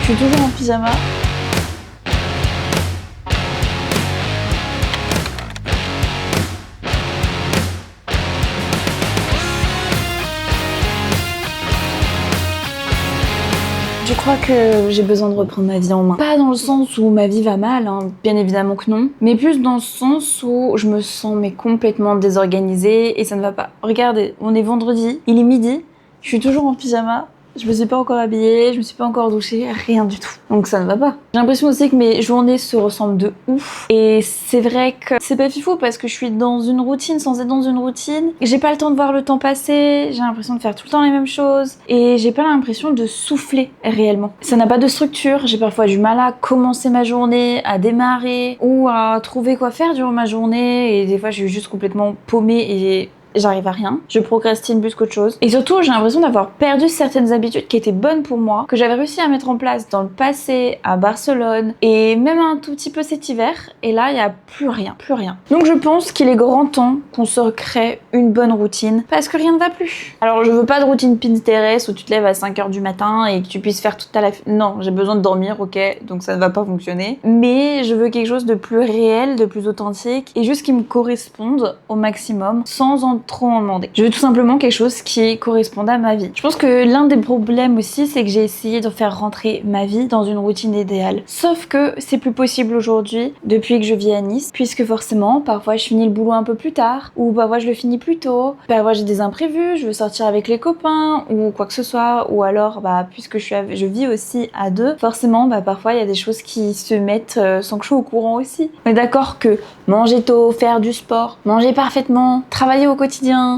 Je suis toujours en pyjama. Je crois que j'ai besoin de reprendre ma vie en main. Pas dans le sens où ma vie va mal, hein, bien évidemment que non, mais plus dans le sens où je me sens complètement désorganisée et ça ne va pas. Regardez, on est vendredi, il est midi, je suis toujours en pyjama. Je me suis pas encore habillée, je me suis pas encore douchée, rien du tout. Donc ça ne va pas. J'ai l'impression aussi que mes journées se ressemblent de ouf. Et c'est vrai que c'est pas fifou parce que je suis dans une routine sans être dans une routine. J'ai pas le temps de voir le temps passer, j'ai l'impression de faire tout le temps les mêmes choses. Et j'ai pas l'impression de souffler réellement. Ça n'a pas de structure, j'ai parfois du mal à commencer ma journée, à démarrer ou à trouver quoi faire durant ma journée. Et des fois je suis juste complètement paumée et j'arrive à rien, je procrastine plus qu'autre chose. Et surtout, j'ai l'impression d'avoir perdu certaines habitudes qui étaient bonnes pour moi, que j'avais réussi à mettre en place dans le passé, à Barcelone, et même un tout petit peu cet hiver. Et là, il n'y a plus rien, plus rien. Donc je pense qu'il est grand temps qu'on se recrée une bonne routine, parce que rien ne va plus. Alors je veux pas de routine Pinterest où tu te lèves à 5h du matin et que tu puisses faire toute ta life. Non, j'ai besoin de dormir, ok, donc ça ne va pas fonctionner. Mais je veux quelque chose de plus réel, de plus authentique, et juste qui me corresponde au maximum, sans en trop en demander. Je veux tout simplement quelque chose qui corresponde à ma vie. Je pense que l'un des problèmes aussi, c'est que j'ai essayé de faire rentrer ma vie dans une routine idéale. Sauf que c'est plus possible aujourd'hui depuis que je vis à Nice, puisque forcément, parfois je finis le boulot un peu plus tard, ou parfois je le finis plus tôt, parfois j'ai des imprévus, je veux sortir avec les copains, ou quoi que ce soit, ou alors, puisque je vis aussi à deux, forcément, parfois il y a des choses qui se mettent sans que je sois au courant aussi. On est d'accord que manger tôt, faire du sport, manger parfaitement, travailler au quotidien,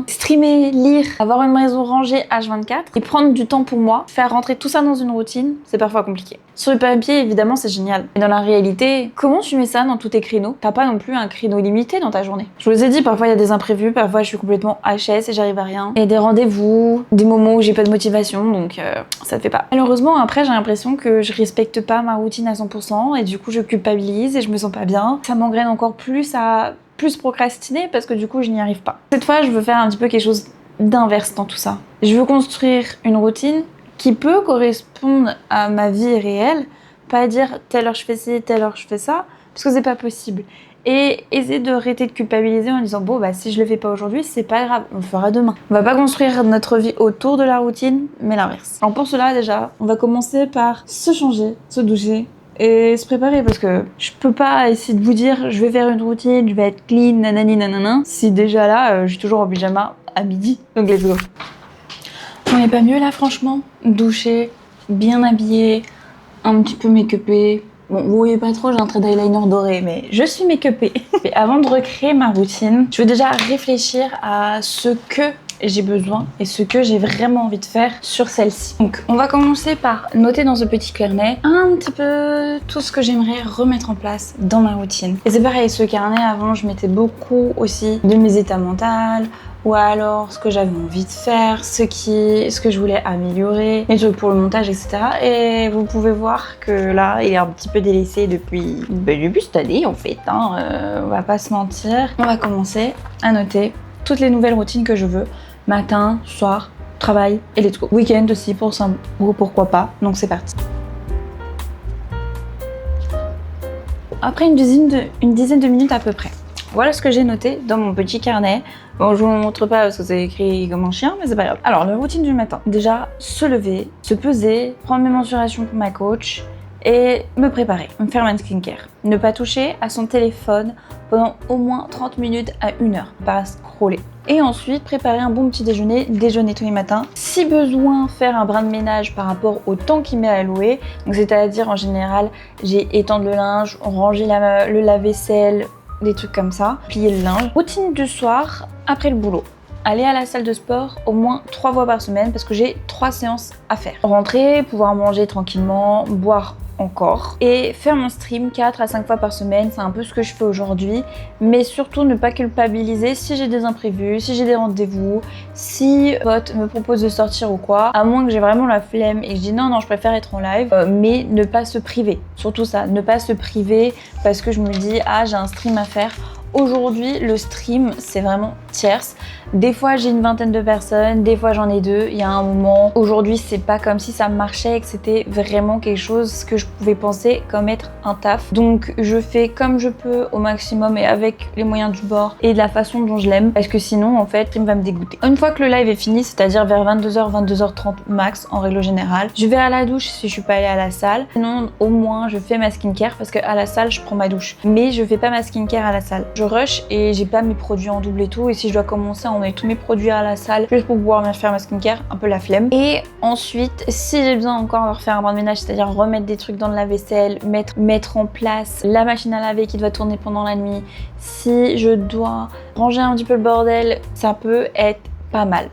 streamer, lire, avoir une maison rangée H24 et prendre du temps pour moi, faire rentrer tout ça dans une routine, c'est parfois compliqué. Sur le papier, évidemment, c'est génial. Mais dans la réalité, comment tu mets ça dans tous tes créneaux? T'as pas non plus un créneau limité dans ta journée. Je vous ai dit, parfois il y a des imprévus, parfois je suis complètement HS et j'arrive à rien. Il y a des rendez-vous, des moments où j'ai pas de motivation, donc ça ne fait pas. Malheureusement, après, j'ai l'impression que je respecte pas ma routine à 100% et du coup, je culpabilise et je me sens pas bien. Ça m'engraine encore plus à procrastiner parce que du coup je n'y arrive pas. Cette fois je veux faire un petit peu quelque chose d'inverse dans tout ça. Je veux construire une routine qui peut correspondre à ma vie réelle, pas dire telle heure je fais ci, telle heure je fais ça, parce que c'est pas possible. Et essayer de arrêter de culpabiliser en disant bon si je le fais pas aujourd'hui c'est pas grave, on le fera demain. On va pas construire notre vie autour de la routine, mais l'inverse. Alors pour cela déjà, on va commencer par se changer, se doucher, et se préparer parce que je peux pas essayer de vous dire je vais faire une routine, je vais être clean, nanani nanana, si déjà là je suis toujours en pyjama à midi. Donc let's go. On est pas mieux là franchement? Douché, bien habillé, un petit peu make-upé. Bon, vous voyez pas trop, j'ai un trait d'eyeliner doré, mais je suis make-upée. Et avant de recréer ma routine, je veux déjà réfléchir à ce que j'ai besoin et ce que j'ai vraiment envie de faire sur celle-ci. Donc on va commencer par noter dans ce petit carnet un petit peu tout ce que j'aimerais remettre en place dans ma routine. Et c'est pareil, ce carnet avant je mettais beaucoup aussi de mes états mentaux, ou alors ce que j'avais envie de faire, ce que je voulais améliorer, les trucs pour le montage, etc. Et vous pouvez voir que là, il est un petit peu délaissé depuis cette année en fait, on va pas se mentir. On va commencer à noter toutes les nouvelles routines que je veux, matin, soir, travail et let's go. Week-end aussi pourquoi pas, donc c'est parti. Après une dizaine de minutes à peu près, voilà ce que j'ai noté dans mon petit carnet. Bon, je vous montre pas parce que c'est écrit comme un chien, mais c'est pas grave. Alors, la routine du matin. Déjà, se lever, se peser, prendre mes mensurations pour ma coach et me préparer, me faire ma skincare. Ne pas toucher à son téléphone pendant au moins 30 minutes à 1 heure, pas scroller. Et ensuite, préparer un bon petit déjeuner tous les matins. Si besoin, faire un brin de ménage par rapport au temps qui m'est alloué. Donc, c'est-à-dire, en général, j'ai étendre le linge, ranger le lave-vaisselle, des trucs comme ça, plier le linge. Routine du soir, après le boulot. Aller à la salle de sport au moins 3 fois par semaine parce que j'ai 3 séances à faire. Rentrer, pouvoir manger tranquillement, boire encore et faire mon stream 4 à 5 fois par semaine, c'est un peu ce que je fais aujourd'hui, mais surtout ne pas culpabiliser si j'ai des imprévus, si j'ai des rendez-vous, si pote me propose de sortir ou quoi, à moins que j'ai vraiment la flemme et que je dis non je préfère être en live, mais ne pas se priver, surtout ça, ne pas se priver parce que je me dis j'ai un stream à faire. aujourd'hui, le stream, c'est vraiment tierce. Des fois, j'ai une vingtaine de personnes, des fois, j'en ai 2. Il y a un moment, aujourd'hui, c'est pas comme si ça marchait et que c'était vraiment quelque chose que je pouvais penser comme être un taf. Donc, je fais comme je peux au maximum et avec les moyens du bord et de la façon dont je l'aime, parce que sinon, en fait, le stream va me dégoûter. Une fois que le live est fini, c'est-à-dire vers 22h, 22h30 max, en règle générale, je vais à la douche si je suis pas allée à la salle. Sinon, au moins, je fais ma skincare parce qu'à la salle, je prends ma douche. Mais je fais pas ma skincare à la salle. Je rush et j'ai pas mes produits en double et tout. Et si je dois commencer à emmener tous mes produits à la salle juste pour pouvoir bien faire ma skincare, un peu la flemme. Et ensuite, si j'ai besoin encore de refaire un brin de ménage, c'est-à-dire remettre des trucs dans le lave-vaisselle, mettre en place la machine à laver qui doit tourner pendant la nuit, si je dois ranger un petit peu le bordel, ça peut être pas mal.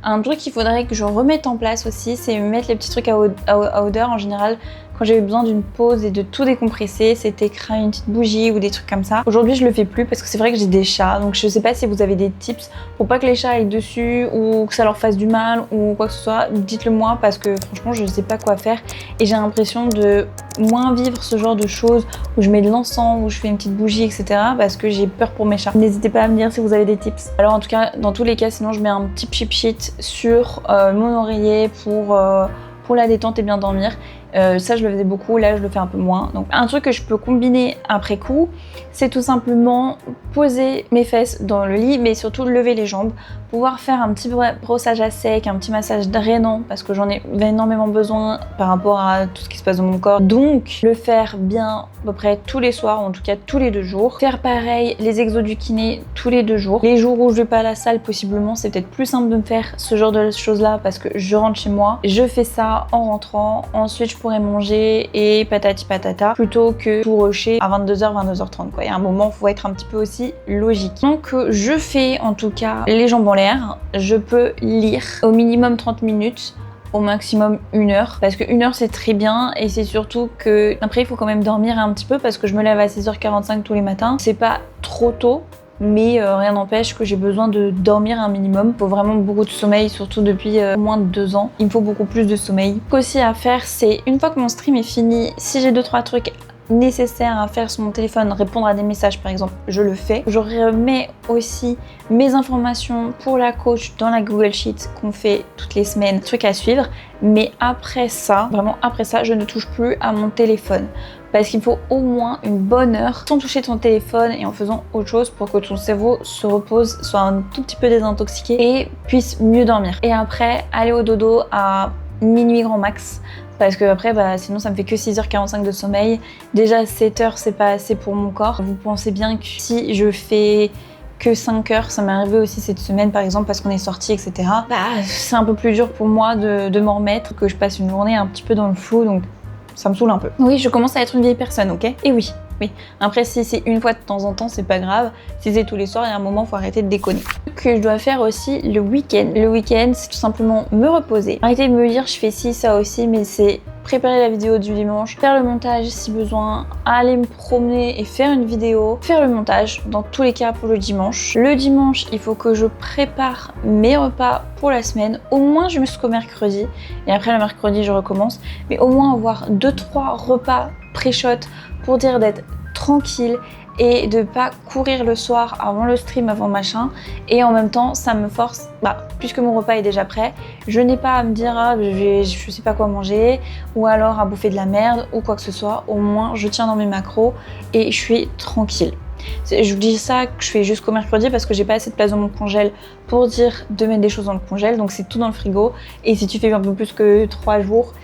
Un truc qu'il faudrait que je remette en place aussi, c'est mettre les petits trucs à odeur en général. Quand j'ai eu besoin d'une pause et de tout décompresser, c'était créer une petite bougie ou des trucs comme ça. Aujourd'hui, je le fais plus parce que c'est vrai que j'ai des chats, donc je sais pas si vous avez des tips pour pas que les chats aillent dessus ou que ça leur fasse du mal ou quoi que ce soit. Dites-le moi parce que franchement, je sais pas quoi faire et j'ai l'impression de moins vivre ce genre de choses où je mets de l'encens, où je fais une petite bougie, etc. parce que j'ai peur pour mes chats. N'hésitez pas à me dire si vous avez des tips. Alors en tout cas, dans tous les cas, sinon je mets un petit cheap sheet sur mon oreiller pour la détente et bien dormir. Ça je le faisais beaucoup, là je le fais un peu moins. Donc un truc que je peux combiner après coup, c'est tout simplement poser mes fesses dans le lit, mais surtout lever les jambes, pouvoir faire un petit brossage à sec, un petit massage drainant parce que j'en ai énormément besoin par rapport à tout ce qui se passe dans mon corps. Donc le faire bien à peu près tous les soirs, ou en tout cas tous les 2 jours. Faire pareil les exos du kiné tous les 2 jours. Les jours où je vais pas à la salle, possiblement c'est peut-être plus simple de me faire ce genre de choses là parce que je rentre chez moi, je fais ça en rentrant, ensuite je pourrais manger et patati patata plutôt que tout rusher à 22h, 22h30 quoi. Il y a un moment, faut être un petit peu aussi logique. Donc je fais en tout cas les jambes en l'air, je peux lire au minimum 30 minutes, au maximum 1 heure, parce que 1 heure c'est très bien et c'est surtout que après il faut quand même dormir un petit peu parce que je me lève à 6h45 tous les matins. C'est pas trop tôt, mais rien n'empêche que j'ai besoin de dormir un minimum. Il faut vraiment beaucoup de sommeil, surtout depuis moins de 2 ans. Il me faut beaucoup plus de sommeil. Ce qu'aussi à faire, c'est une fois que mon stream est fini, si j'ai 2-3 trucs nécessaire à faire sur mon téléphone, répondre à des messages par exemple, je le fais. Je remets aussi mes informations pour la coach dans la Google Sheet qu'on fait toutes les semaines, trucs à suivre. Mais après ça, vraiment après ça, je ne touche plus à mon téléphone. Parce qu'il faut au moins une bonne heure sans toucher ton téléphone et en faisant autre chose pour que ton cerveau se repose, soit un tout petit peu désintoxiqué et puisse mieux dormir. Et après, aller au dodo à minuit grand max. Parce que après, sinon ça me fait que 6h45 de sommeil. Déjà 7 heures, c'est pas assez pour mon corps. Vous pensez bien que si je fais que 5 heures, ça m'est arrivé aussi cette semaine par exemple parce qu'on est sortis, etc. C'est un peu plus dur pour moi de m'en remettre, que je passe une journée un petit peu dans le flou, donc ça me saoule un peu. Oui, je commence à être une vieille personne, ok? Et oui. Après, si c'est une fois de temps en temps, c'est pas grave. Si c'est tous les soirs, il y a un moment, faut arrêter de déconner. Ce que je dois faire aussi le week-end. Le week-end, c'est tout simplement me reposer. Arrêtez de me dire, je fais ci, ça aussi, mais c'est préparer la vidéo du dimanche, faire le montage si besoin, aller me promener et faire une vidéo, faire le montage dans tous les cas pour le dimanche. Le dimanche, il faut que je prépare mes repas pour la semaine, au moins jusqu'au mercredi, et après le mercredi je recommence, mais au moins avoir 2-3 repas pré-shot pour dire d'être tranquille et de pas courir le soir avant le stream, avant machin. Et en même temps, ça me force, puisque mon repas est déjà prêt, je n'ai pas à me dire je sais pas quoi manger ou alors à bouffer de la merde ou quoi que ce soit. Au moins, je tiens dans mes macros et je suis tranquille. Je vous dis ça que je fais jusqu'au mercredi parce que j'ai pas assez de place dans mon congèle pour dire de mettre des choses dans le congèle, donc c'est tout dans le frigo. Et si tu fais un peu plus que 3 jours,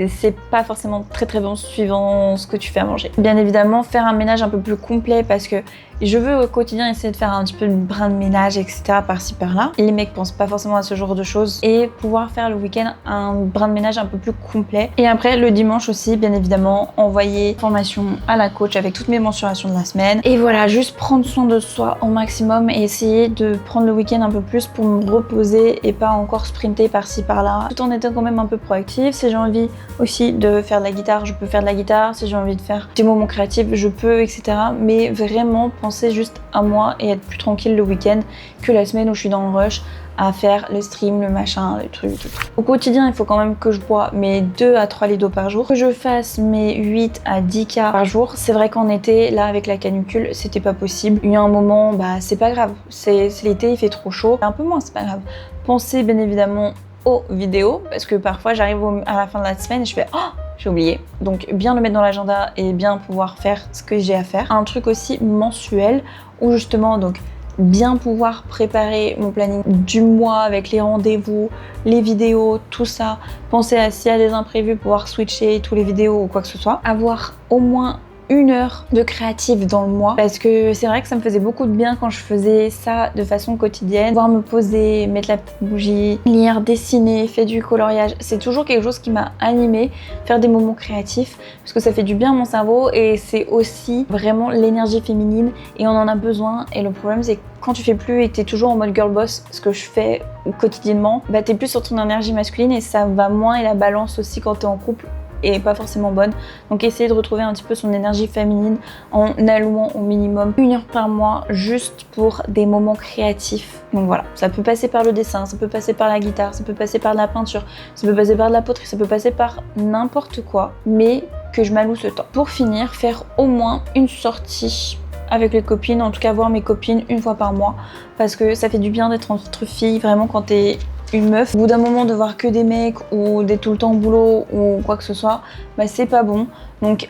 c'est pas forcément très bon suivant ce que tu fais à manger. Bien évidemment, faire un ménage un peu plus complet parce que je veux au quotidien essayer de faire un petit peu de brin de ménage, etc. par-ci par-là. Les mecs pensent pas forcément à ce genre de choses et pouvoir faire le week-end un brin de ménage un peu plus complet. Et après, le dimanche aussi, bien évidemment, envoyer formation à la coach avec toutes mes mensurations de la semaine. Et voilà, juste prendre soin de soi au maximum et essayer de prendre le week-end un peu plus pour me reposer et pas encore sprinter par-ci par-là, tout en étant quand même un peu proactive. Si j'ai envie aussi de faire de la guitare, je peux faire de la guitare. Si j'ai envie de faire des moments créatifs, je peux, etc. Mais vraiment penser juste à moi et être plus tranquille le week-end que la semaine où je suis dans le rush à faire le stream, le machin, le truc, tout. Au quotidien, il faut quand même que je bois mes 2 à 3 litres d'eau par jour, que je fasse mes 8 à 10 K par jour. C'est vrai qu'en été, là, avec la canicule, c'était pas possible. Il y a un moment, bah, c'est pas grave. C'est l'été, il fait trop chaud. Un peu moins, c'est pas grave. Pensez bien évidemment aux vidéos, parce que parfois, j'arrive à la fin de la semaine et je fais « Oh !» j'ai oublié. Donc bien le mettre dans l'agenda et bien pouvoir faire ce que j'ai à faire. Un truc aussi mensuel où justement donc bien pouvoir préparer mon planning du mois avec les rendez-vous, les vidéos, tout ça. Penser à s'il y a des imprévus, pouvoir switcher tous les vidéos ou quoi que ce soit. Avoir au moins 1 heure de créative dans le mois parce que c'est vrai que ça me faisait beaucoup de bien quand je faisais ça de façon quotidienne. Pouvoir me poser, mettre la petite bougie, lire, dessiner, faire du coloriage, c'est toujours quelque chose qui m'a animée, faire des moments créatifs parce que ça fait du bien à mon cerveau et c'est aussi vraiment l'énergie féminine et on en a besoin. Et le problème c'est que quand tu fais plus et que t'es toujours en mode girl boss, ce que je fais quotidiennement, bah t'es plus sur ton énergie masculine et ça va moins et la balance aussi quand t'es en couple et pas forcément bonne. Donc essayez de retrouver un petit peu son énergie féminine en allouant au minimum 1 heure par mois juste pour des moments créatifs. Donc voilà, ça peut passer par le dessin, ça peut passer par la guitare, ça peut passer par de la peinture, ça peut passer par de la poterie, ça peut passer par n'importe quoi, mais que je m'alloue ce temps. Pour finir, faire au moins une sortie avec les copines, en tout cas voir mes copines 1 fois par mois parce que ça fait du bien d'être entre filles, vraiment quand t'es une meuf, au bout d'un moment de voir que des mecs ou d'être tout le temps au boulot ou quoi que ce soit, bah c'est pas bon. Donc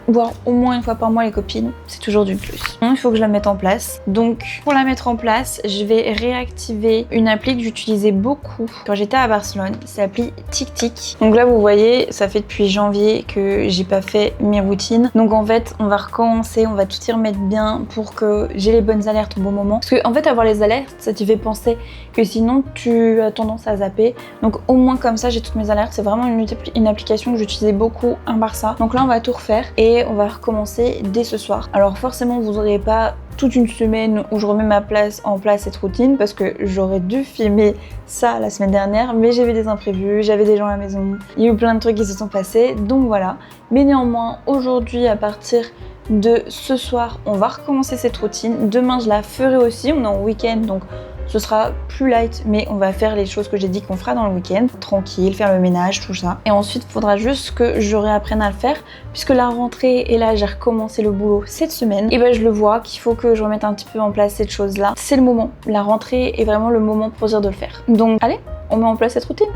voir au moins 1 fois par mois les copines, c'est toujours du plus. Il faut que je la mette en place. Donc pour la mettre en place, je vais réactiver une appli que j'utilisais beaucoup quand j'étais à Barcelone. C'est l'appli TickTick. Donc là vous voyez, ça fait depuis janvier que j'ai pas fait mes routines. Donc en fait, on va recommencer, on va tout y remettre bien pour que j'ai les bonnes alertes au bon moment. Parce que en fait, avoir les alertes, ça t'y fait penser que sinon tu as tendance à zapper. Donc au moins comme ça, j'ai toutes mes alertes. C'est vraiment une application que j'utilisais beaucoup à Barça. Donc là, on va tout refaire et on va recommencer dès ce soir. Alors forcément, vous n'aurez pas toute une semaine où je remets en place cette routine parce que j'aurais dû filmer ça la semaine dernière, mais j'avais des imprévus, j'avais des gens à la maison, il y a eu plein de trucs qui se sont passés, donc voilà. Mais néanmoins, aujourd'hui, à partir de ce soir, on va recommencer cette routine. Demain, je la ferai aussi, on est en week-end, donc ce sera plus light, mais on va faire les choses que j'ai dit qu'on fera dans le week-end. Tranquille, faire le ménage, tout ça. Et ensuite, il faudra juste que je réapprenne à le faire, puisque la rentrée, et là, j'ai recommencé le boulot cette semaine. Et ben, je le vois qu'il faut que je remette un petit peu en place cette chose-là. C'est le moment. La rentrée est vraiment le moment pour dire de le faire. Donc, allez, on met en place cette routine.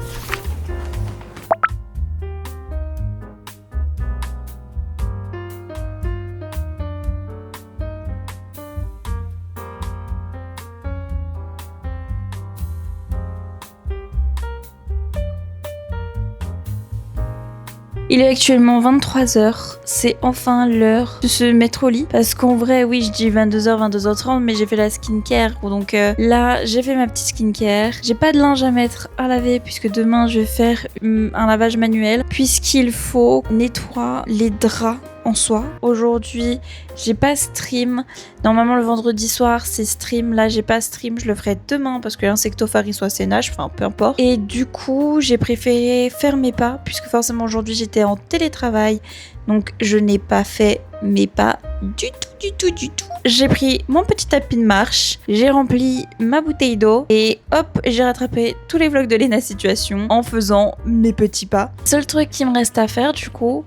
Il est actuellement 23h, c'est enfin l'heure de se mettre au lit. Parce qu'en vrai, oui, je dis 22h, 22h30, mais j'ai fait la skincare. Donc là, j'ai fait ma petite skincare. J'ai pas de linge à mettre à laver puisque demain, je vais faire un lavage manuel. Puisqu'il faut nettoyer les draps en soi. Aujourd'hui, j'ai pas stream. Normalement, le vendredi soir, c'est stream. Là, j'ai pas stream. Je le ferai demain parce que l'insectophage soit sénage. Enfin, peu importe. Et du coup, j'ai préféré faire mes pas puisque forcément, aujourd'hui, j'étais en télétravail. Donc, je n'ai pas fait mes pas du tout. J'ai pris mon petit tapis de marche. J'ai rempli ma bouteille d'eau. Et hop, j'ai rattrapé tous les vlogs de Lena Situation en faisant mes petits pas. Seul truc qui me reste à faire, du coup,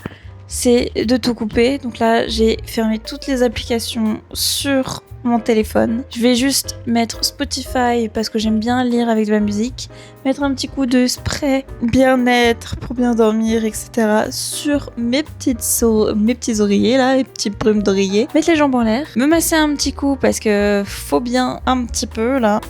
c'est de tout couper. Donc là, j'ai fermé toutes les applications sur mon téléphone. Je vais juste mettre Spotify parce que j'aime bien lire avec de la musique. Mettre un petit coup de spray bien-être pour bien dormir, etc. sur mes petits oreillers là, les petits brumes d'oreiller. Mettre les jambes en l'air. Me masser un petit coup parce que faut bien un petit peu là.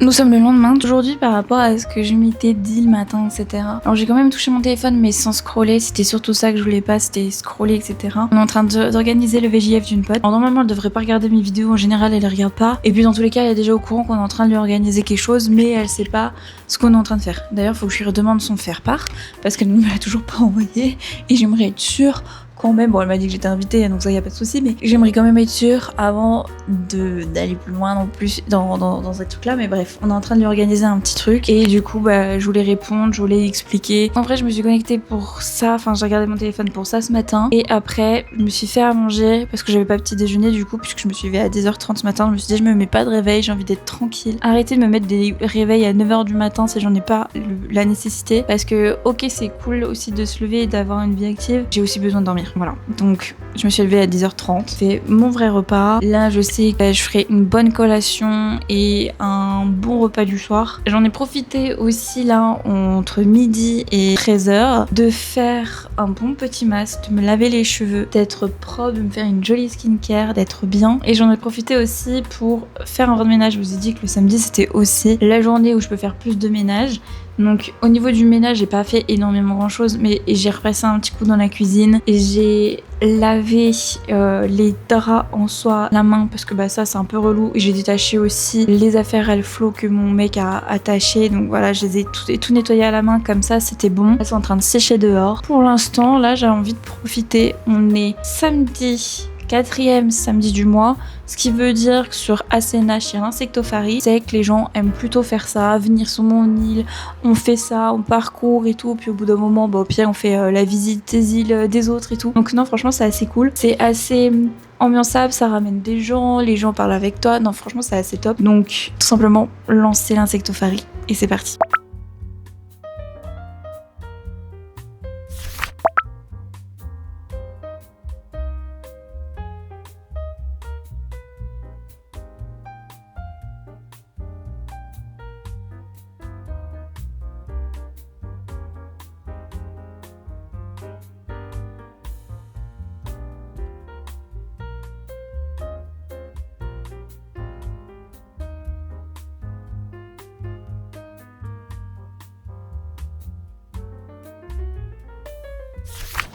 Nous sommes le lendemain d'aujourd'hui par rapport à ce que je m'étais dit le matin, etc. Alors j'ai quand même touché mon téléphone mais sans scroller, c'était surtout ça que je voulais pas, c'était scroller, etc. On est en train d'organiser le VJF d'une pote. Alors normalement elle devrait pas regarder mes vidéos, en général elle les regarde pas. Et puis dans tous les cas elle est déjà au courant qu'on est en train de lui organiser quelque chose mais elle sait pas ce qu'on est en train de faire. D'ailleurs faut que je lui redemande son faire-part parce qu'elle ne me l'a toujours pas envoyé et j'aimerais être sûre quand même, bon elle m'a dit que j'étais invitée donc ça y a pas de souci, mais j'aimerais quand même être sûre avant d'aller plus loin non plus dans ce truc là. Mais bref, on est en train de lui organiser un petit truc et du coup je voulais répondre, je voulais expliquer. En vrai je me suis connectée pour ça, enfin j'ai regardé mon téléphone pour ça ce matin et après je me suis fait à manger parce que j'avais pas petit déjeuner du coup, puisque je me suis levée à 10h30 ce matin. Je me suis dit je me mets pas de réveil, j'ai envie d'être tranquille, arrêtez de me mettre des réveils à 9h du matin si j'en ai pas la nécessité, parce que ok c'est cool aussi de se lever et d'avoir une vie active, j'ai aussi besoin de dormir. Voilà, donc je me suis levée à 10h30, c'est mon vrai repas. Là je sais que je ferai une bonne collation et un bon repas du soir. J'en ai profité aussi là entre midi et 13h de faire un bon petit masque, de me laver les cheveux, d'être propre, de me faire une jolie skincare, d'être bien. Et j'en ai profité aussi pour faire un vrai ménage. Je vous ai dit que le samedi c'était aussi la journée où je peux faire plus de ménage. Donc au niveau du ménage, j'ai pas fait énormément grand chose, mais j'ai repassé un petit coup dans la cuisine. J'ai lavé les draps en soie la main parce que ça c'est un peu relou. Et j'ai détaché aussi les affaires Elflo que mon mec a attachées. Donc voilà, je les ai tout nettoyé à la main comme ça, c'était bon. Elles sont en train de sécher dehors. Pour l'instant, là j'ai envie de profiter. On est samedi, 4e samedi du mois, ce qui veut dire que sur Asséna chez l'Insectopharie, c'est que les gens aiment plutôt faire ça, venir sur mon île, on fait ça, on parcourt et tout, puis au bout d'un moment, au pire on fait la visite des îles des autres et tout. Donc non, franchement c'est assez cool, c'est assez ambiançable, ça ramène des gens, les gens parlent avec toi, non franchement c'est assez top. Donc tout simplement lancer l'Insectopharie et c'est parti.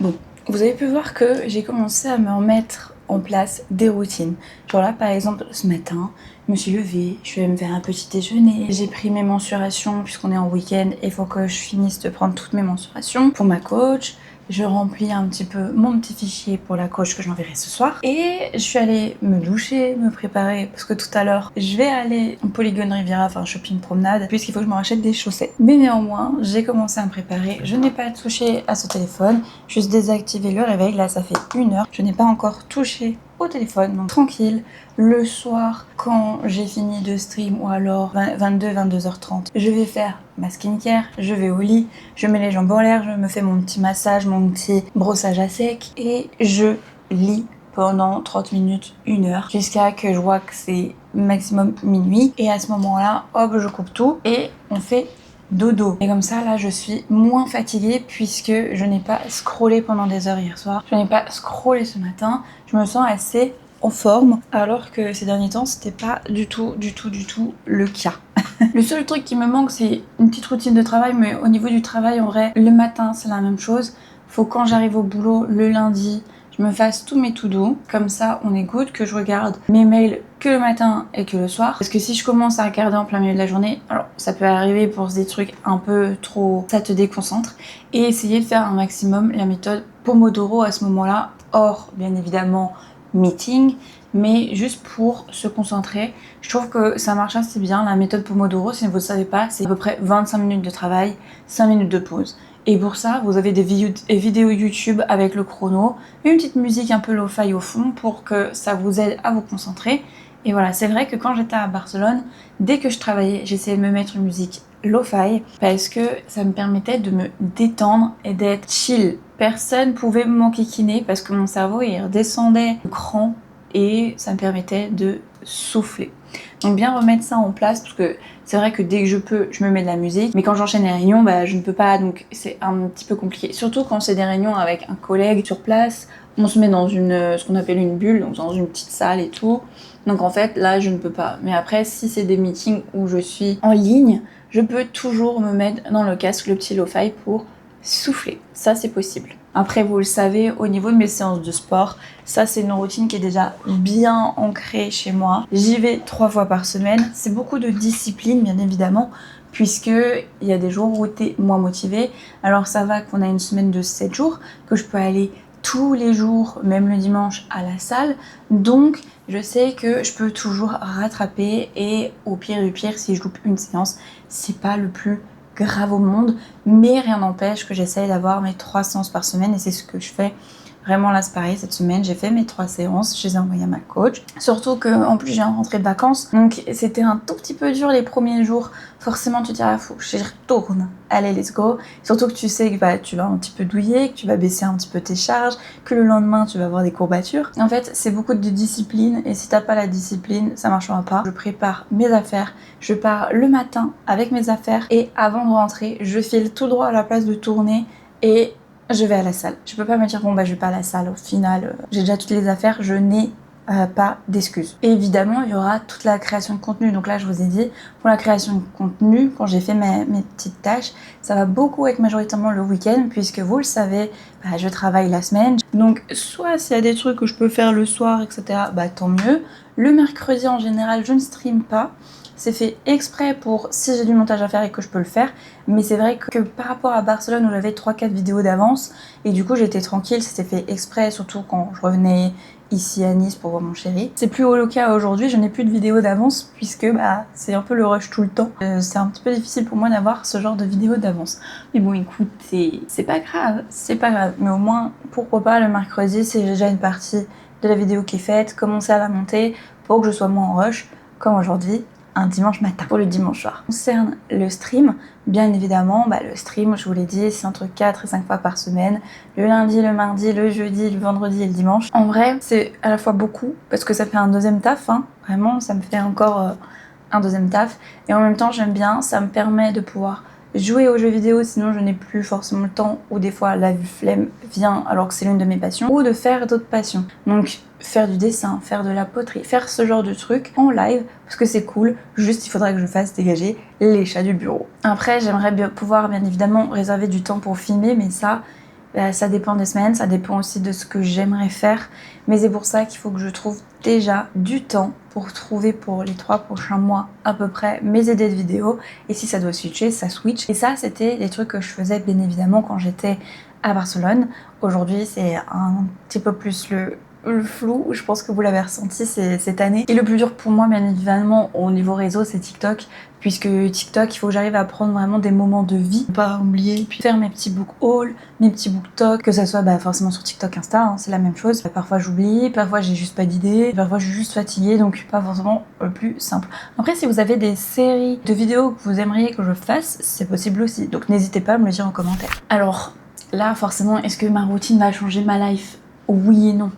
Bon, vous avez pu voir que j'ai commencé à me remettre en place des routines. Genre là, par exemple, ce matin, je me suis levée, je suis allée me faire un petit déjeuner, j'ai pris mes mensurations puisqu'on est en week-end et il faut que je finisse de prendre toutes mes mensurations pour ma coach. Je remplis un petit peu mon petit fichier pour la coach que j'enverrai ce soir. Et je suis allée me doucher, me préparer, parce que tout à l'heure, je vais aller en Polygone Riviera, enfin shopping promenade, puisqu'il faut que je me rachète des chaussettes. Mais néanmoins, j'ai commencé à me préparer. Je n'ai pas touché à ce téléphone, juste désactivé le réveil. Là, ça fait 1h. Je n'ai pas encore touché au téléphone, donc tranquille. Le soir, quand j'ai fini de stream, ou alors 22h30, je vais faire ma skincare, je vais au lit, je mets les jambes en l'air, je me fais mon petit massage, mon petit brossage à sec et je lis pendant 30 minutes, 1h, jusqu'à que je vois que c'est maximum minuit. Et à ce moment-là, hop, je coupe tout et on fait dodo. Et comme ça, là, je suis moins fatiguée puisque je n'ai pas scrollé pendant des heures hier soir. Je n'ai pas scrollé ce matin. Je me sens assez en forme, alors que ces derniers temps, c'était pas du tout le cas. Le seul truc qui me manque, c'est une petite routine de travail, mais au niveau du travail, en vrai, le matin, c'est la même chose. Faut quand j'arrive au boulot, le lundi, je me fasse tous mes to-do, comme ça on est good, que je regarde mes mails que le matin et que le soir. Parce que si je commence à regarder en plein milieu de la journée, alors ça peut arriver pour des trucs un peu trop, ça te déconcentre. Et essayer de faire un maximum la méthode Pomodoro à ce moment-là, hors bien évidemment meeting, mais juste pour se concentrer. Je trouve que ça marche assez bien, la méthode Pomodoro. Si vous ne savez pas, c'est à peu près 25 minutes de travail, 5 minutes de pause. Et pour ça, vous avez des vidéos YouTube avec le chrono, une petite musique un peu lo-fi au fond pour que ça vous aide à vous concentrer. Et voilà, c'est vrai que quand j'étais à Barcelone, dès que je travaillais, j'essayais de me mettre une musique lo-fi parce que ça me permettait de me détendre et d'être chill. Personne pouvait m'enquiquiner parce que mon cerveau il redescendait le cran et ça me permettait de souffler. Donc bien remettre ça en place parce que c'est vrai que dès que je peux, je me mets de la musique, mais quand j'enchaîne les réunions, je ne peux pas, donc c'est un petit peu compliqué. Surtout quand c'est des réunions avec un collègue sur place, on se met dans ce qu'on appelle une bulle, donc dans une petite salle et tout. Donc en fait, là, je ne peux pas. Mais après, si c'est des meetings où je suis en ligne, je peux toujours me mettre dans le casque le petit lo-fi pour souffler. Ça, c'est possible. Après, vous le savez, au niveau de mes séances de sport, ça, c'est une routine qui est déjà bien ancrée chez moi. J'y vais 3 fois par semaine. C'est beaucoup de discipline, bien évidemment, puisqu'il y a des jours où t'es moins motivé. Alors ça va qu'on a une semaine de 7 jours, que je peux aller tous les jours, même le dimanche, à la salle. Donc je sais que je peux toujours rattraper et au pire du pire, si je loupe une séance, c'est pas le plus grave au monde. Mais rien n'empêche que j'essaye d'avoir mes 3 séances par semaine et c'est ce que je fais. Vraiment là c'est pareil, cette semaine j'ai fait mes 3 séances, je les ai envoyées à ma coach. Surtout qu'en plus j'ai un rentrée de vacances, donc c'était un tout petit peu dur les premiers jours. Forcément tu te diras faut que j'y retourne, allez let's go. Surtout que tu sais que bah, tu vas un petit peu douiller, que tu vas baisser un petit peu tes charges, que le lendemain tu vas avoir des courbatures. En fait c'est beaucoup de discipline et si t'as pas la discipline ça marchera pas. Je prépare mes affaires, je pars le matin avec mes affaires et avant de rentrer je file tout droit à la place de tournée et je vais à la salle. Je peux pas me dire bon bah je vais pas à la salle, au final j'ai déjà toutes les affaires, je n'ai pas d'excuses. Et évidemment il y aura toute la création de contenu, donc là je vous ai dit pour la création de contenu, quand j'ai fait mes petites tâches, ça va beaucoup être majoritairement le week-end puisque vous le savez, bah, je travaille la semaine, donc soit s'il y a des trucs que je peux faire le soir etc, bah tant mieux. Le mercredi en général je ne stream pas. C'est fait exprès pour si j'ai du montage à faire et que je peux le faire. Mais c'est vrai que par rapport à Barcelone où j'avais 3-4 vidéos d'avance et du coup j'étais tranquille, c'était fait exprès, surtout quand je revenais ici à Nice pour voir mon chéri. C'est plus le cas aujourd'hui, je n'ai plus de vidéos d'avance puisque bah, c'est un peu le rush tout le temps. C'est un petit peu difficile pour moi d'avoir ce genre de vidéos d'avance. Mais bon écoutez, c'est pas grave, c'est pas grave. Mais au moins, pourquoi pas le mercredi si j'ai déjà une partie de la vidéo qui est faite, commencer à la monter pour que je sois moins en rush, comme aujourd'hui. Un dimanche matin pour le dimanche soir. Concerne le stream, bien évidemment, bah, le stream, je vous l'ai dit, c'est entre 4 et 5 fois par semaine. Le lundi, le mardi, le jeudi, le vendredi et le dimanche. En vrai, c'est à la fois beaucoup, parce que ça fait un deuxième taf, hein. Vraiment, ça me fait encore un deuxième taf. Et en même temps, j'aime bien, ça me permet de pouvoir jouer aux jeux vidéo, sinon je n'ai plus forcément le temps, ou des fois la flemme vient alors que c'est l'une de mes passions, ou de faire d'autres passions. Donc faire du dessin, faire de la poterie, faire ce genre de trucs en live, parce que c'est cool, juste il faudrait que je fasse dégager les chats du bureau. Après j'aimerais bien pouvoir bien évidemment réserver du temps pour filmer, mais ça dépend des semaines, ça dépend aussi de ce que j'aimerais faire, mais c'est pour ça qu'il faut que je trouve déjà du temps pour trouver pour les 3 prochains mois à peu près mes idées de vidéos, et si ça doit switcher, ça switch. Et ça c'était les trucs que je faisais bien évidemment quand j'étais à Barcelone. Aujourd'hui c'est un petit peu plus le flou, je pense que vous l'avez ressenti cette année. Et le plus dur pour moi, bien évidemment, au niveau réseau, c'est TikTok. Puisque TikTok, il faut que j'arrive à prendre vraiment des moments de vie, pas oublier, puis faire mes petits book hauls, mes petits book talk, que ça soit bah, forcément sur TikTok, Insta, hein, c'est la même chose. Parfois j'oublie, parfois j'ai juste pas d'idée, parfois je suis juste fatiguée, donc pas forcément le plus simple. Après, si vous avez des séries de vidéos que vous aimeriez que je fasse, c'est possible aussi, donc n'hésitez pas à me le dire en commentaire. Alors là, forcément, est-ce que ma routine va changer ma life? Oui et non.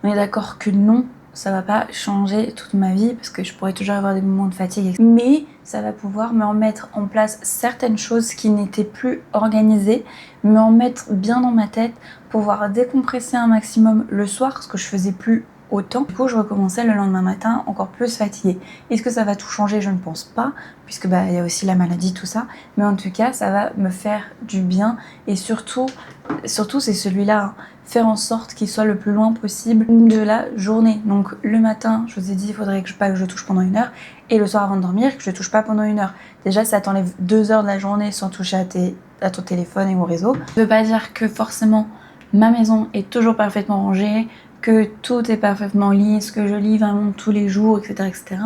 On est d'accord que non, ça va pas changer toute ma vie parce que je pourrais toujours avoir des moments de fatigue. Mais ça va pouvoir me remettre en place certaines choses qui n'étaient plus organisées, me remettre bien dans ma tête, pouvoir décompresser un maximum le soir, ce que je faisais plus autant. Du coup, je recommençais le lendemain matin encore plus fatiguée. Est-ce que ça va tout changer? Je ne pense pas, puisque bah, y a aussi la maladie, tout ça. Mais en tout cas, ça va me faire du bien et surtout c'est celui-là, hein. Faire en sorte qu'il soit le plus loin possible de la journée. Donc le matin, je vous ai dit, il faudrait que je touche pendant 1 heure, et le soir avant de dormir, que je touche pas pendant 1 heure. Déjà, ça t'enlève 2 heures de la journée sans toucher à ton téléphone et au réseau. Ça veut pas dire que forcément ma maison est toujours parfaitement rangée, que tout est parfaitement lisse, que je lis vraiment tous les jours, etc., etc.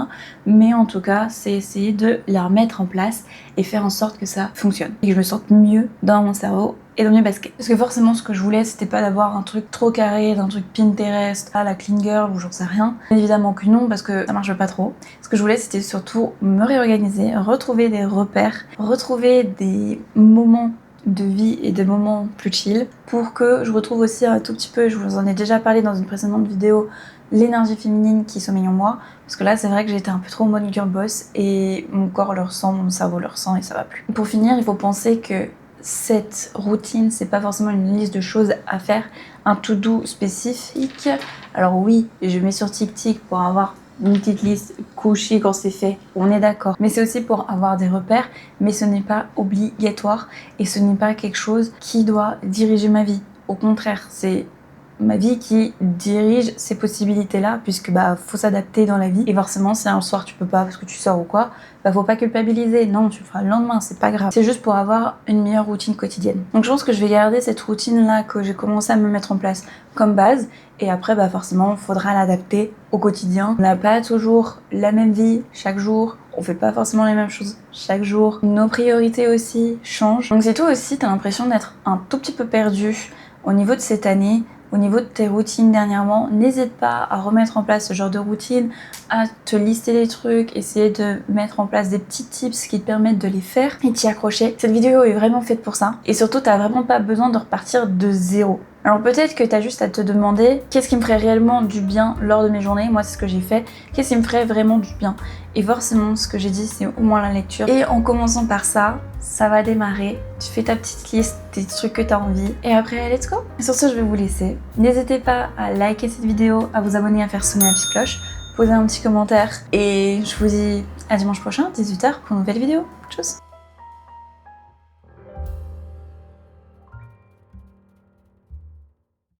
Mais en tout cas, c'est essayer de la remettre en place et faire en sorte que ça fonctionne. Et que je me sente mieux dans mon cerveau et dans mes baskets. Parce que forcément, ce que je voulais, c'était pas d'avoir un truc trop carré, d'un truc Pinterest, à la clean girl ou j'en sais rien. Évidemment que non, parce que ça marche pas trop. Ce que je voulais, c'était surtout me réorganiser, retrouver des repères, retrouver des moments de vie et des moments plus chill pour que je retrouve aussi un tout petit peu, je vous en ai déjà parlé dans une précédente vidéo, l'énergie féminine qui sommeille en moi, parce que là c'est vrai que j'étais un peu trop en mode girl boss et mon corps le ressent, mon cerveau le ressent et ça va plus. Pour finir, il faut penser que cette routine, c'est pas forcément une liste de choses à faire, un to-do spécifique. Alors oui, je mets sur TikTok pour avoir une petite liste couchée quand c'est fait, on est d'accord. Mais c'est aussi pour avoir des repères, mais ce n'est pas obligatoire et ce n'est pas quelque chose qui doit diriger ma vie. Au contraire, c'est ma vie qui dirige ces possibilités-là, puisque bah faut s'adapter dans la vie. Et forcément, si un soir tu peux pas parce que tu sors ou quoi, bah faut pas culpabiliser. Non, tu le feras le lendemain, c'est pas grave. C'est juste pour avoir une meilleure routine quotidienne. Donc je pense que je vais garder cette routine-là que j'ai commencé à me mettre en place comme base. Et après, bah forcément, faudra l'adapter au quotidien. On n'a pas toujours la même vie chaque jour. On fait pas forcément les mêmes choses chaque jour. Nos priorités aussi changent. Donc si toi aussi t'as l'impression d'être un tout petit peu perdu au niveau de cette année, au niveau de tes routines dernièrement, n'hésite pas à remettre en place ce genre de routine, à te lister des trucs, essayer de mettre en place des petits tips qui te permettent de les faire et t'y accrocher. Cette vidéo est vraiment faite pour ça. Et surtout, t'as vraiment pas besoin de repartir de zéro. Alors peut-être que t'as juste à te demander qu'est-ce qui me ferait réellement du bien lors de mes journées. Moi, c'est ce que j'ai fait. Qu'est-ce qui me ferait vraiment du bien? Et forcément, ce que j'ai dit, c'est au moins la lecture. Et en commençant par ça, ça va démarrer. Tu fais ta petite liste des trucs que t'as envie. Et après, let's go! Et sur ce, je vais vous laisser. N'hésitez pas à liker cette vidéo, à vous abonner, à faire sonner la petite cloche, poser un petit commentaire. Et je vous dis à dimanche prochain, 18h, pour une nouvelle vidéo. Tchuss!